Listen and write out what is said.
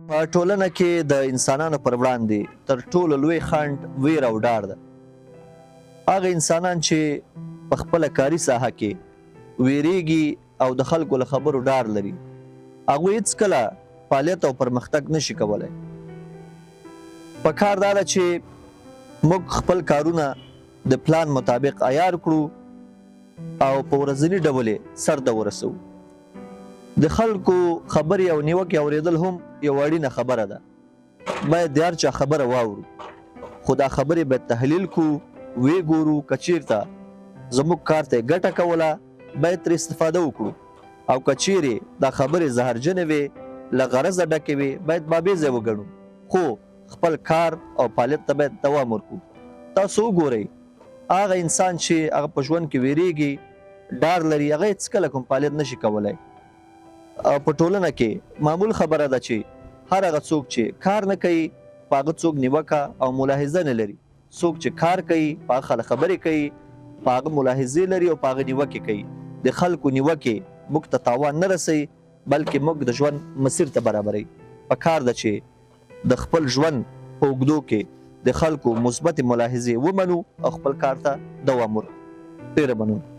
په ټولنه کې د انسانانو پر وړاندې تر ټولو لوی خنډ ویر او ډار ده. هغه انسانان چې په خپله کاري ساحه کې ویریږي او د خلکو له خبرو ډار لري، هغوی هېڅکله فعالیت او پرمختګ نشي کولی. پکار دا ده چې موږ خپل کارونه د پلان مطابق عیار کړو او په ورځني ډول یې سرته ورسوو. د خلکو خبرې او نیوکې اورېدل هم یو اړینه خبره ده. باید د هر چا خبره واورو، خو دا خبرې باید تحلیل کړو، ویې ګورو که چېرته زموږ کار ته یې ګټه کوله باید ترې استفاده وکړو، او که چیرې دا خبرې زهرجنې وې، له غرضه ډکې وې، باید بابیزه وګڼو، خو خپل کار او فعالیت ته باید دوام ورکړو. تاسو وګورئ، هغه انسان چې هغه په ژوند کې ویریږي، ډار لري، هغه هېڅکله کوم فعالیت نشي کولی. په ټولنه کې معمول خبره ده چې هر هغه څوک چې کار نه کوي په هغه څوک نیوکه او ملاحظه نه لري. څوک چې کار کوي په هغه خلک خبرې کوي، په هغه ملاحظې لري او په هغه نیوکې کوي. د خلکو نیوکې موږ ته تاوان نه رسوي، بلکې موږ د ژوند مسیر ته برابروي. پکار ده چې د خپل ژوند په اوږدو کې د خلکو مثبت ملاحظې ومنو او خپل کار ته دوام ورکړو. ډېره مننه.